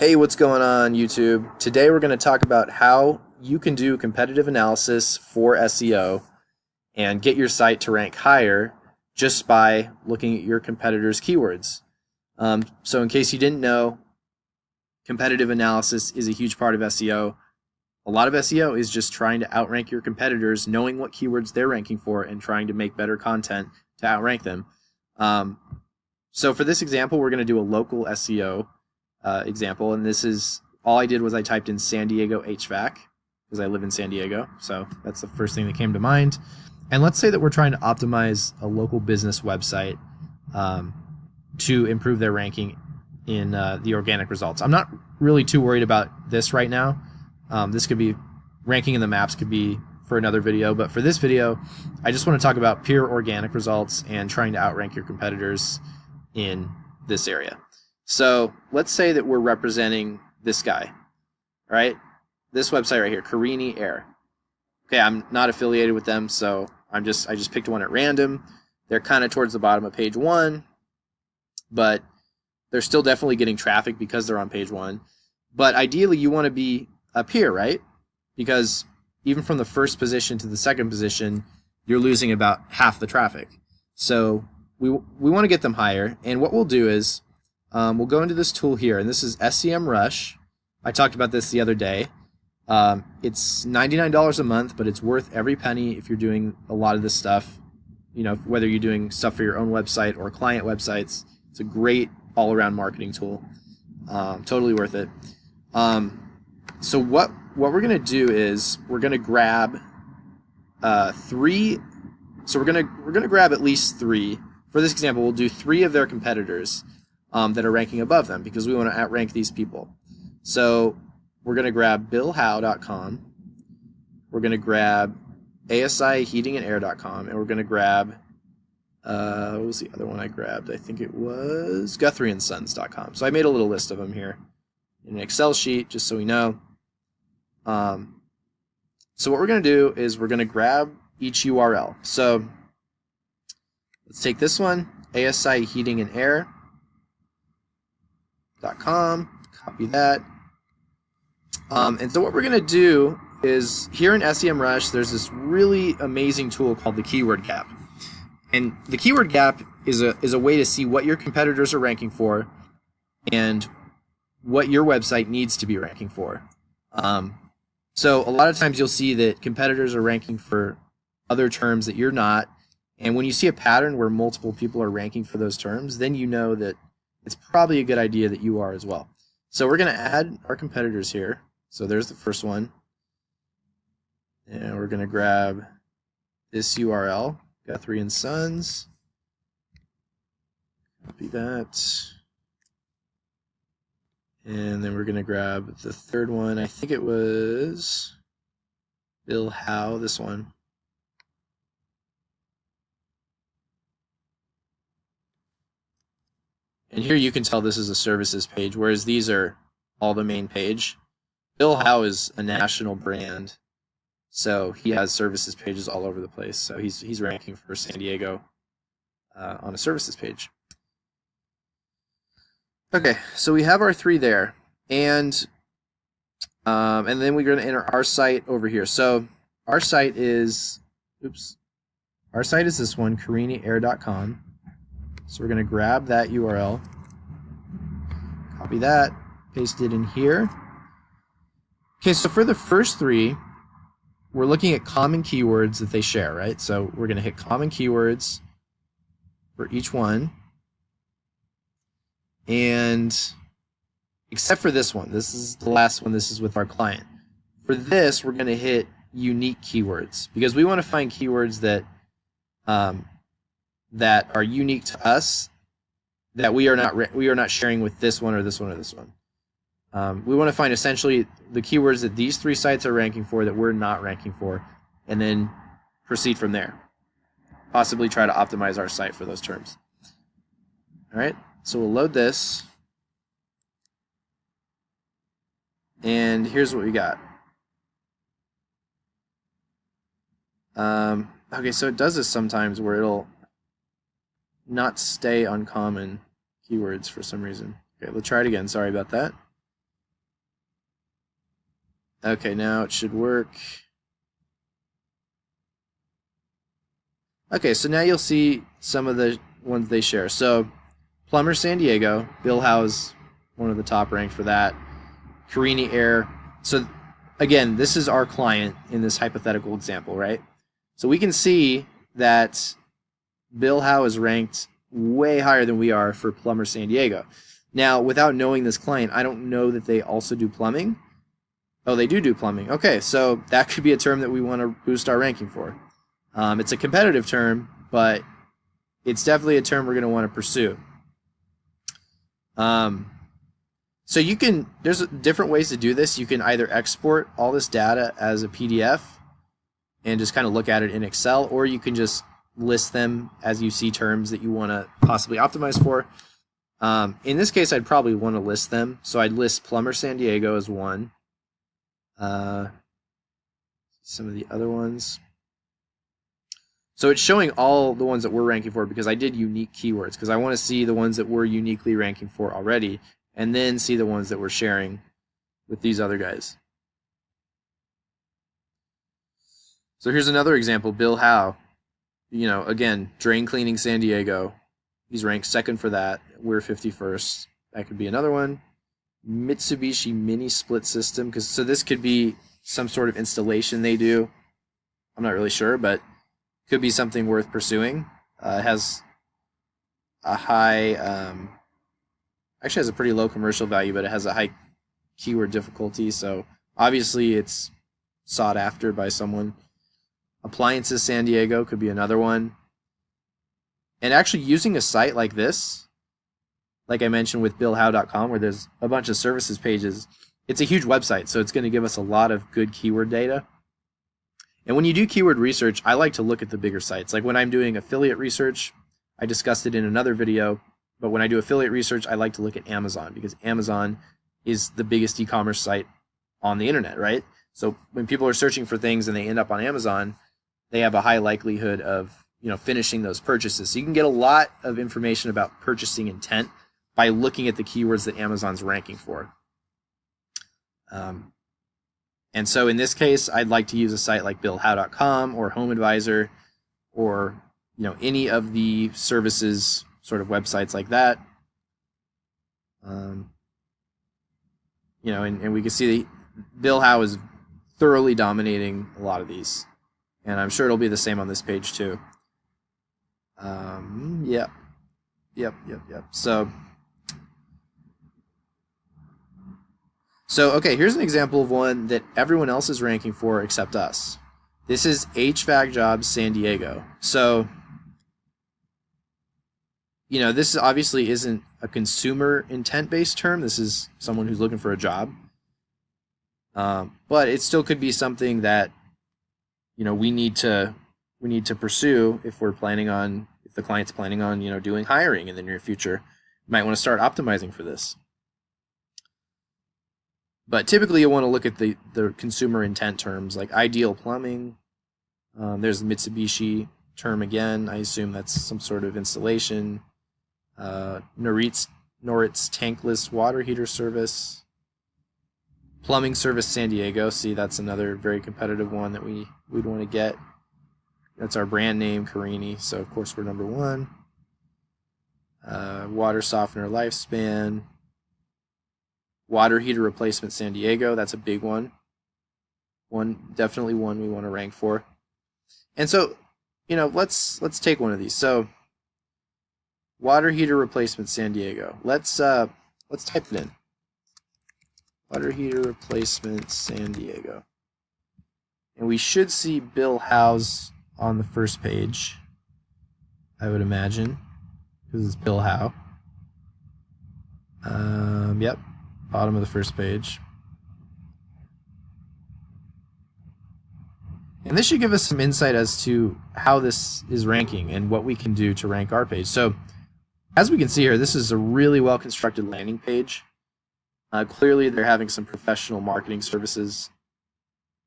Hey, what's going on YouTube? Today we're going to talk about how you can do competitive analysis for SEO and get your site to rank higher just by looking at your competitors' keywords. So in case you didn't know, competitive analysis is a huge part of SEO. A lot of SEO is just trying to outrank your competitors, knowing what keywords they're ranking for and trying to make better content to outrank them. So for this example, we're going to do a local SEO example, and this is all I did was I typed in San Diego HVAC because I live in San Diego, so that's the first thing that came to mind. And let's say that we're trying to optimize a local business website to improve their ranking in the organic results. I'm not really too worried about this right now. This could be ranking in the maps, could be for another video, but for this video I just want to talk about pure organic results and trying to outrank your competitors in this area. So let's say that we're representing this guy, right? This website right here, Carini Air. Okay, I'm not affiliated with them, so I just picked one at random. They're kind of towards the bottom of page 1, but they're still definitely getting traffic because they're on page 1. But ideally you want to be up here, right? Because even from the first position to the second position, you're losing about half the traffic. So we want to get them higher, and what we'll do is we'll go into this tool here, and this is SEMRush. I talked about this the other day. It's $99 a month, but it's worth every penny if you're doing a lot of this stuff. You know, whether you're doing stuff for your own website or client websites, it's a great all-around marketing tool. Totally worth it. So what we're gonna do is we're gonna grab 3. So we're gonna grab at least 3. For this example, we'll do 3 of their competitors that are ranking above them because we want to outrank these people. So we're going to grab billhow.com, we're going to grab asiheatingandair.com, and we're going to grab, what was the other one I grabbed? I think it was guthrieandsons.com. So I made a little list of them here in an Excel sheet just so we know. So what we're going to do is we're going to grab each URL. So let's take this one, asiheatingandair.com, copy that. And so what we're going to do is here in SEMRush, there's this really amazing tool called the keyword gap. And the keyword gap is a way to see what your competitors are ranking for and what your website needs to be ranking for. So a lot of times you'll see that competitors are ranking for other terms that you're not. And when you see a pattern where multiple people are ranking for those terms, then you know that it's probably a good idea that you are as well. So we're going to add our competitors here. So there's the first one. And we're going to grab this URL, Guthrie and Sons. Copy that. And then we're going to grab the third one. I think it was Bill Howe, this one. And here you can tell this is a services page, whereas these are all the main page. Bill Howe is a national brand, so he has services pages all over the place. So he's ranking for San Diego on a services page. Okay, so we have our 3 there, and then we're going to enter our site over here. So our site is, this one, cariniair.com. So we're going to grab that URL, copy that, paste it in here. Okay, so for the first 3, we're looking at common keywords that they share, right? So we're going to hit common keywords for each one. And except for this one, this is the last one, this is with our client. For this, we're going to hit unique keywords because we want to find keywords that that are unique to us, that we are not sharing with this one or this one or this one. We want to find essentially the keywords that these 3 sites are ranking for that we're not ranking for, and then proceed from there. Possibly try to optimize our site for those terms. All right, so we'll load this, and here's what we got. Okay, so it does this sometimes where it'll not stay on common keywords for some reason. Okay, let's try it again. Sorry about that. Okay, now it should work. Okay, so now you'll see some of the ones they share. So Plumber San Diego, Bill Howe's one of the top ranked for that. Carini Air. So again, this is our client in this hypothetical example, right? So we can see that Bill Howe is ranked way higher than we are for Plumber San Diego. Now, without knowing this client, I don't know that they also do plumbing. Oh, they do plumbing. Okay, so that could be a term that we want to boost our ranking for. It's a competitive term, but it's definitely a term we're going to want to pursue. So you can, there's different ways to do this. You can either export all this data as a PDF and just kind of look at it in Excel, or you can just list them as you see terms that you want to possibly optimize for. In this case, I'd probably want to list them. So I'd list Plumber San Diego as one. Some of the other ones. So it's showing all the ones that we're ranking for because I did unique keywords, because I want to see the ones that we're uniquely ranking for already, and then see the ones that we're sharing with these other guys. So here's another example, Bill Howe. You know, again, drain cleaning San Diego. He's ranked second for that. We're 51st. That could be another one. Mitsubishi mini split system, because so this could be some sort of installation they do. I'm not really sure, but could be something worth pursuing. It has a high, actually has a pretty low commercial value, but it has a high keyword difficulty, so obviously it's sought after by someone. Appliances San Diego could be another one. And actually using a site like this, like I mentioned with BillHowe.com, where there's a bunch of services pages, it's a huge website, so it's going to give us a lot of good keyword data. And when you do keyword research, I like to look at the bigger sites. Like when I'm doing affiliate research, I discussed it in another video, but when I do affiliate research, I like to look at Amazon, because Amazon is the biggest e-commerce site on the internet, right? So when people are searching for things and they end up on Amazon, they have a high likelihood of, you know, finishing those purchases. So you can get a lot of information about purchasing intent by looking at the keywords that Amazon's ranking for. And so in this case, I'd like to use a site like BillHowe.com or HomeAdvisor, or, you know, any of the services sort of websites like that. You know, and we can see Bill Howe is thoroughly dominating a lot of these, and I'm sure it'll be the same on this page too. Yep. So, okay, here's an example of one that everyone else is ranking for except us. This is HVAC Jobs San Diego. So, you know, this obviously isn't a consumer intent-based term. This is someone who's looking for a job. But it still could be something that, you know, we need to pursue if the client's planning on, you know, doing hiring in the near future. You might want to start optimizing for this. But typically you want to look at the consumer intent terms like ideal plumbing. There's the Mitsubishi term again. I assume that's some sort of installation. Norit's tankless water heater service. Plumbing service San Diego. See, that's another very competitive one that we'd want to get. That's our brand name, Carini. So of course we're number one. Water softener lifespan. Water heater replacement San Diego, that's a big one. Definitely one we want to rank for. And so, you know, let's take one of these. So, water heater replacement San Diego. Let's type it in. Water heater replacement San Diego. And we should see Bill Howe's on the first page, I would imagine, because it's Bill Howe. Yep. Bottom of the first page. And this should give us some insight as to how this is ranking and what we can do to rank our page. So as we can see here, this is a really well constructed landing page. Clearly they're having some professional marketing services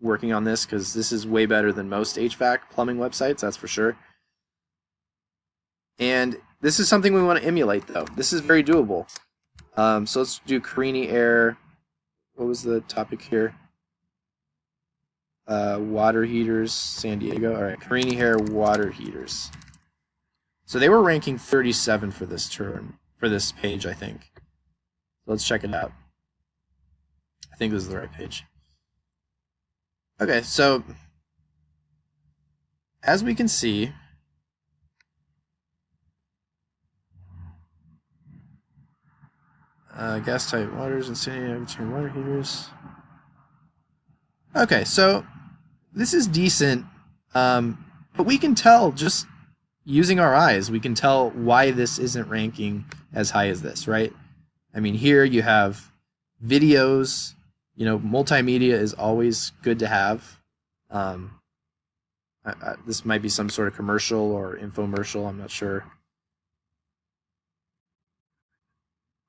working on this, because this is way better than most HVAC plumbing websites, that's for sure. And this is something we want to emulate though. This is very doable. So let's do Carini Air. What was the topic here? water heaters, San Diego. All right, Carini hair water heaters. So they were ranking 37 for this term, for this page, I think. Let's check it out. I think this is the right page. Okay, so as we can see, gas type waters and San Diego water heaters. Okay, so this is decent, but we can tell just using our eyes, we can tell why this isn't ranking as high as this, right? I mean, here you have videos, you know, multimedia is always good to have. This might be some sort of commercial or infomercial, I'm not sure.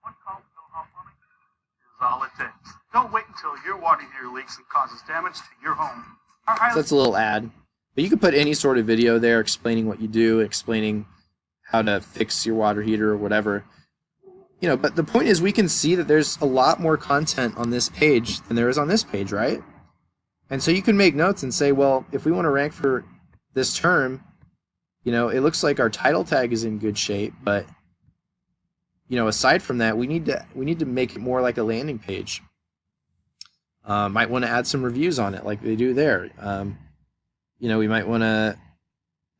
One call to Hot Plumbing is all it takes. Don't wait until your water heater leaks and causes damage to your home. So that's a little ad. But you could put any sort of video there explaining what you do, explaining how to fix your water heater or whatever. You know, but the point is we can see that there's a lot more content on this page than there is on this page, right? And so you can make notes and say, well, if we want to rank for this term, you know, it looks like our title tag is in good shape, but you know, aside from that, we need to make it more like a landing page. Might want to add some reviews on it like they do there. You know, we might want to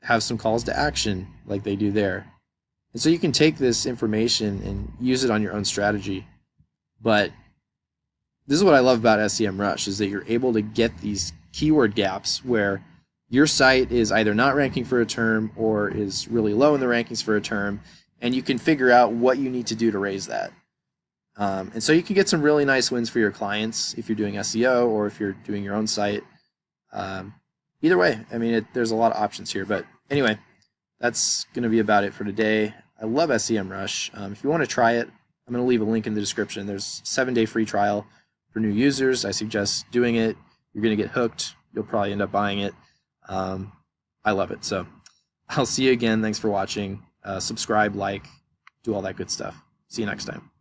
have some calls to action like they do there. And so you can take this information and use it on your own strategy. But this is what I love about SEMRush, is that you're able to get these keyword gaps where your site is either not ranking for a term or is really low in the rankings for a term, and you can figure out what you need to do to raise that. And so you can get some really nice wins for your clients if you're doing SEO or if you're doing your own site. Either way, I mean, there's a lot of options here. But anyway, that's going to be about it for today. I love SEMRush. If you want to try it, I'm going to leave a link in the description. There's a 7-day free trial for new users. I suggest doing it. You're going to get hooked. You'll probably end up buying it. I love it. So I'll see you again. Thanks for watching. Subscribe, like, do all that good stuff. See you next time.